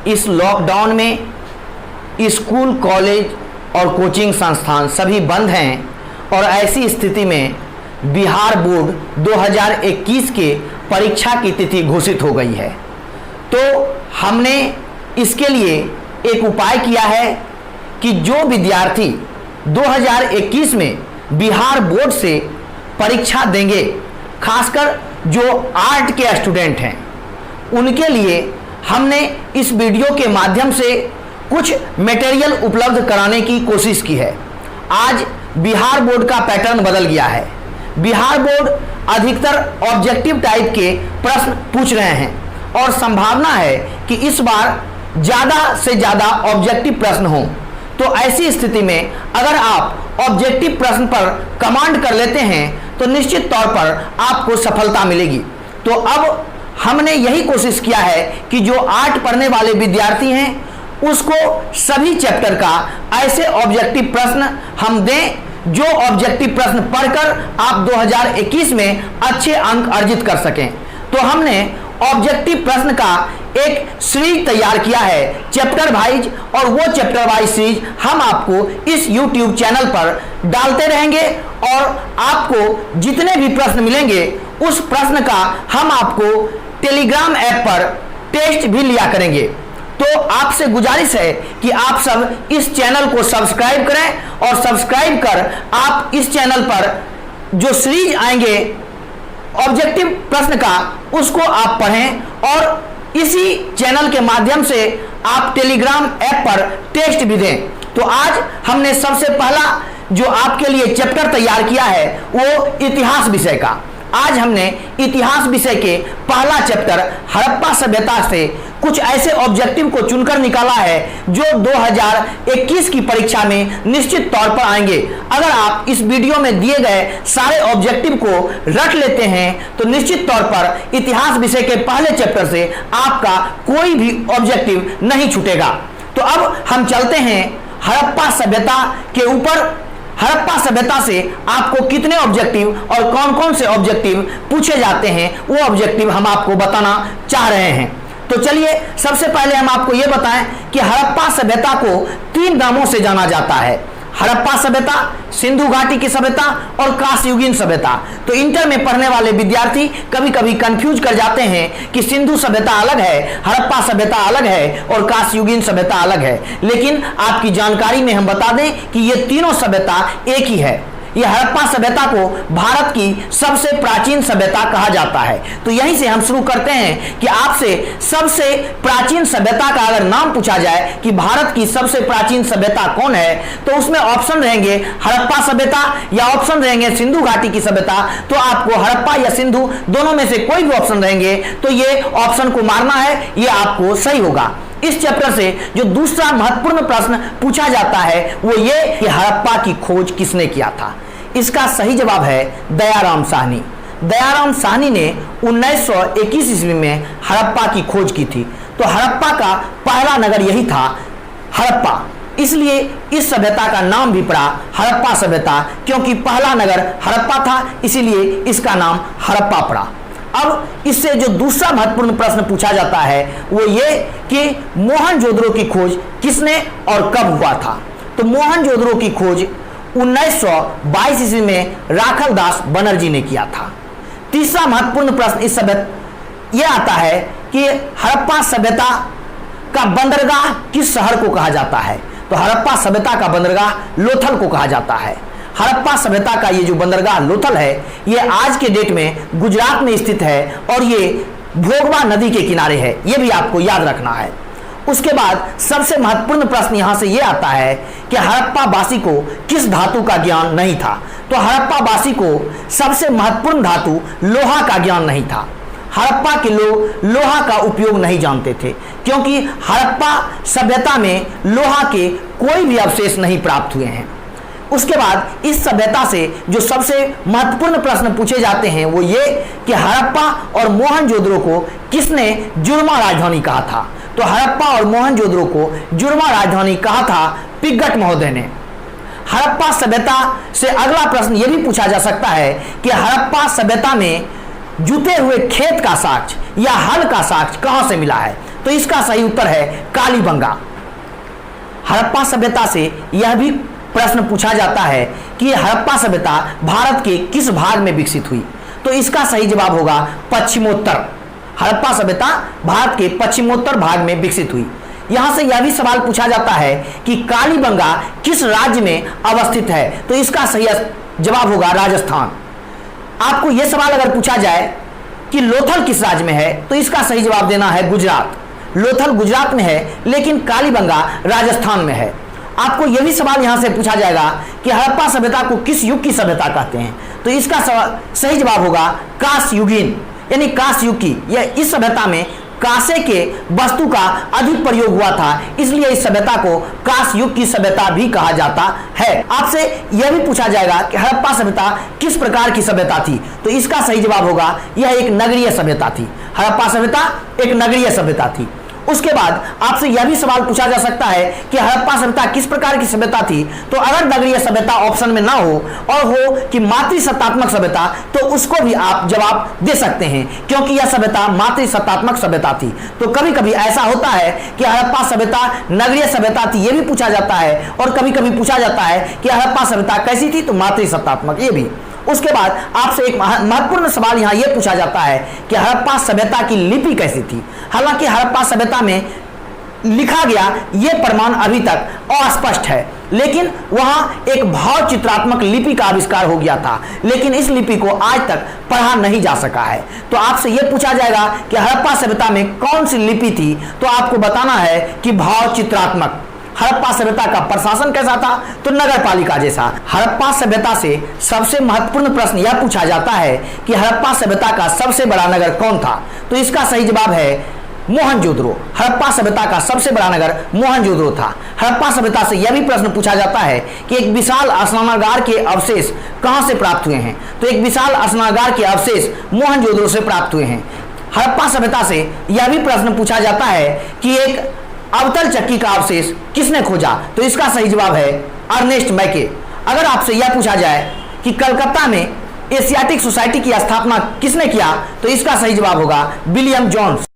इस लॉकडाउन में school, college और कोचिंग संस्थान सभी बंद हैं और ऐसी स्थिति में बिहार बोर्ड 2021 के परीक्षा की तिथि घोषित हो गई है। तो हमने इसके लिए एक उपाय किया है कि जो विद्यार्थी 2021 में बिहार बोर्ड से परीक्षा देंगे, खासकर जो आर्ट के स्टूडेंट हैं, उनके लिए हमने इस वीडियो के माध्यम से कुछ मटेरियल उपलब्ध कराने की कोशिश की है। आज बिहार बोर्ड का पैटर्न बदल गया है। बिहार बोर्ड अधिकतर ऑब्जेक्टिव टाइप के प्रश्न पूछ रहे हैं और संभावना है कि इस बार ज़्यादा से ज़्यादा ऑब्जेक्टिव प्रश्न हों। तो ऐसी स्थिति में अगर आप ऑब्जेक्टिव प्रश्न पर कमांड कर लेते हैं तो निश्चित तौर पर आपको सफलता मिलेगी। तो अब हमने यही कोशिश किया है कि जो आर्ट पढ़ने वाले विद्यार्थी हैं उसको सभी चैप्टर का ऐसे ऑब्जेक्टिव प्रश्न हम दें जो ऑब्जेक्टिव प्रश्न पढ़कर आप 2021 में अच्छे अंक अर्जित कर सकें। तो हमने ऑब्जेक्टिव प्रश्न का एक सीरीज तैयार किया है चैप्टर वाइज, और वो चैप्टर वाइज सीरीज हम आपको इस YouTube चैनल पर डालते रहेंगे और आपको जितने भी प्रश्न मिलेंगे उस प्रश्न का हम आपको टेलीग्राम ऐप पर टेस्ट भी लिया करेंगे। तो आपसे गुजारिश है कि आप सब इस चैनल को सब्सक्राइब करें और सब्सक्राइब कर आप इस चैनल पर जो सीरीज आएंगे ऑब्जेक्टिव प्रश्न का उसको आप पढ़ें और इसी चैनल के माध्यम से आप टेलीग्राम ऐप पर टेस्ट भी दें। तो आज हमने सबसे पहला जो आपके लिए चैप्टर तैयार किया है वो इतिहास विषय का। आज हमने इतिहास विषय के पहला चैप्टर हड़प्पा सभ्यता से कुछ ऐसे ऑब्जेक्टिव को चुनकर निकाला है जो 2021 की परीक्षा में निश्चित तौर पर आएंगे। अगर आप इस वीडियो में दिए गए सारे ऑब्जेक्टिव को रख लेते हैं तो निश्चित तौर पर इतिहास विषय के पहले चैप्टर से आपका कोई भी ऑब्जेक्टिव नहीं छूटेगा। तो अब हम चलते हैं हड़प्पा सभ्यता के ऊपर। हड़प्पा सभ्यता से आपको कितने ऑब्जेक्टिव और कौन कौन से ऑब्जेक्टिव पूछे जाते हैं वो ऑब्जेक्टिव हम आपको बताना चाह रहे हैं। तो चलिए सबसे पहले हम आपको ये बताएं कि हड़प्पा सभ्यता को 3 नामों से जाना जाता है। हड़प्पा सभ्यता, सिंधु घाटी की सभ्यता और कांस्ययुगीन सभ्यता। तो इंटर में पढ़ने वाले विद्यार्थी कभी कभी कंफ्यूज कर जाते हैं कि सिंधु सभ्यता अलग है, हड़प्पा सभ्यता अलग है और कांस्ययुगीन सभ्यता अलग है। लेकिन आपकी जानकारी में हम बता दें कि ये तीनों सभ्यता एक ही है। यह हड़प्पा सभ्यता को भारत की सबसे प्राचीन सभ्यता कहा जाता है। तो यहीं से हम शुरू करते हैं कि आपसे सबसे प्राचीन सभ्यता का अगर नाम पूछा जाए कि भारत की सबसे प्राचीन सभ्यता कौन है, तो उसमें ऑप्शन रहेंगे हड़प्पा सभ्यता या ऑप्शन रहेंगे सिंधु घाटी की सभ्यता। तो आपको हड़प्पा या सिंधु दोनों में से कोई भी ऑप्शन रहेंगे तो ये ऑप्शन को मारना है, ये आपको सही होगा। इस चैप्टर से जो दूसरा महत्वपूर्ण प्रश्न पूछा जाता है वो ये कि हड़प्पा की खोज किसने किया था। इसका सही जवाब है दयाराम साहनी। दयाराम साहनी ने 1921 ईस्वी में हड़प्पा की खोज की थी। तो हड़प्पा का पहला नगर यही था, हड़प्पा। इसलिए इस सभ्यता का नाम भी पड़ा हड़प्पा सभ्यता, क्योंकि पहला नगर हड़प्पा था, इसीलिए इसका नाम हड़प्पा पड़ा। अब इससे जो दूसरा महत्वपूर्ण प्रश्न पूछा जाता है वो ये कि मोहनजोदड़ो की खोज किसने और कब हुआ था। तो मोहनजोदड़ो की खोज 1922 ईस्वी में राखल दास बनर्जी ने किया था। तीसरा महत्वपूर्ण प्रश्न इस सभ्यता यह आता है कि हड़प्पा सभ्यता का बंदरगाह किस शहर को कहा जाता है। तो हड़प्पा सभ्यता का बंदरगाह लोथल को कहा जाता है। हड़प्पा सभ्यता का ये जो बंदरगाह लोथल है ये आज के डेट में गुजरात में स्थित है और ये भोगवा नदी के किनारे है, ये भी आपको याद रखना है। उसके बाद सबसे महत्वपूर्ण प्रश्न यहां से ये आता है कि हड़प्पा वासी को किस धातु का ज्ञान नहीं था। तो हड़प्पा वासी को सबसे महत्वपूर्ण धातु लोहा का ज्ञान नहीं था। हड़प्पा के लोग लोहा का उपयोग नहीं जानते थे, क्योंकि हड़प्पा सभ्यता में लोहा के कोई भी अवशेष नहीं प्राप्त हुए हैं। उसके बाद इस सभ्यता से जो सबसे महत्वपूर्ण प्रश्न पूछे जाते हैं वो ये कि हड़प्पा और मोहनजोदड़ो को किसने जुर्मा राजधानी कहा था। तो हड़प्पा और मोहनजोदड़ो को जुर्मा राजधानी कहा था पिग्गट महोदय ने। हड़प्पा सभ्यता से अगला प्रश्न यह भी पूछा जा सकता है कि हड़प्पा सभ्यता में जुते हुए खेत का साक्ष्य या हल का साक्ष्य कहां से मिला है। तो इसका सही उत्तर है कालीबंगा। हड़प्पा सभ्यता से यह भी प्रश्न पूछा जाता है कि हड़प्पा सभ्यता भारत के किस भाग में विकसित हुई, तो इसका सही जवाब होगा पश्चिमोत्तर। हड़प्पा सभ्यता भारत के पश्चिमोत्तर भाग में विकसित हुई। यहां से यह भी सवाल पूछा जाता है कि कालीबंगा किस राज्य में अवस्थित है, तो इसका सही जवाब होगा राजस्थान। आपको यह सवाल अगर पूछा जाए कि लोथल किस राज्य में है, तो इसका सही जवाब देना है गुजरात। लोथल गुजरात में है, लेकिन कालीबंगा राजस्थान में है। आपको यह भी सवाल यहां से पूछा जाएगा कि हड़प्पा सभ्यता को किस युग की सभ्यता कहते हैं, तो इसका सही जवाब होगा कांस्ययुगीन, यानी कांस्ययुग की। यह इस सभ्यता में कांसे के वस्तु का अधिक प्रयोग हुआ था, इसलिए इस सभ्यता को कांस्य युग की सभ्यता भी कहा जाता है। आपसे यह भी पूछा जाएगा कि हड़प्पा सभ्यता किस प्रकार की सभ्यता थी, तो इसका सही जवाब होगा यह एक नगरीय सभ्यता थी। हड़प्पा सभ्यता एक नगरीय सभ्यता थी। उसके बाद आपसे यह भी सवाल पूछा जा सकता है कि हड़प्पा सभ्यता किस प्रकार की सभ्यता थी, तो अगर नगरीय सभ्यता ऑप्शन में ना हो और हो कि मातृसत्तात्मक सभ्यता, तो उसको भी आप जवाब दे सकते हैं, क्योंकि यह सभ्यता मातृसत्तात्मक सभ्यता थी। तो कभी कभी ऐसा होता है कि हड़प्पा सभ्यता नगरीय सभ्यता थी, यह भी पूछा जाता है, और कभी कभी पूछा जाता है कि हड़प्पा सभ्यता कैसी थी, तो मातृसत्तात्मक, ये भी। उसके बाद आपसे एक महत्वपूर्ण सवाल यहां यह पूछा जाता है कि हड़प्पा सभ्यता की लिपि कैसी थी। हालांकि हड़प्पा सभ्यता में लिखा गया यह प्रमाण अभी तक अस्पष्ट है, लेकिन वहां एक भाव चित्रात्मक लिपि का आविष्कार हो गया था, लेकिन इस लिपि को आज तक पढ़ा नहीं जा सका है। तो आपसे यह पूछा जाएगा कि हड़प्पा सभ्यता में कौन सी लिपि थी, तो आपको बताना है कि भाव चित्रात्मक। हड़प्पा सभ्यता का प्रशासन कैसा था, तो नगर पालिका जैसा। हड़प्पा सभ्यता से सबसे महत्वपूर्ण प्रश्न यह पूछा जाता है कि हड़प्पा सभ्यता का सबसे बड़ा नगर कौन था, तो इसका सही जवाब है मोहनजोदड़ो। हड़प्पा सभ्यता का सबसे बड़ा नगर मोहनजोदड़ो था। हड़प्पा सभ्यता से यह भी प्रश्न पूछा जाता है कि एक विशाल स्नानागार के अवशेष कहां से प्राप्त हुए हैं, तो एक विशाल स्नानागार के अवशेष मोहनजोदड़ो से प्राप्त हुए हैं। हड़प्पा सभ्यता से यह भी प्रश्न पूछा जाता है कि एक अवतल चक्की का अवशेष किसने खोजा, तो इसका सही जवाब है अर्नेस्ट मैके। अगर आपसे यह पूछा जाए कि कलकत्ता में एशियाटिक सोसाइटी की स्थापना किसने किया, तो इसका सही जवाब होगा विलियम जोन्स।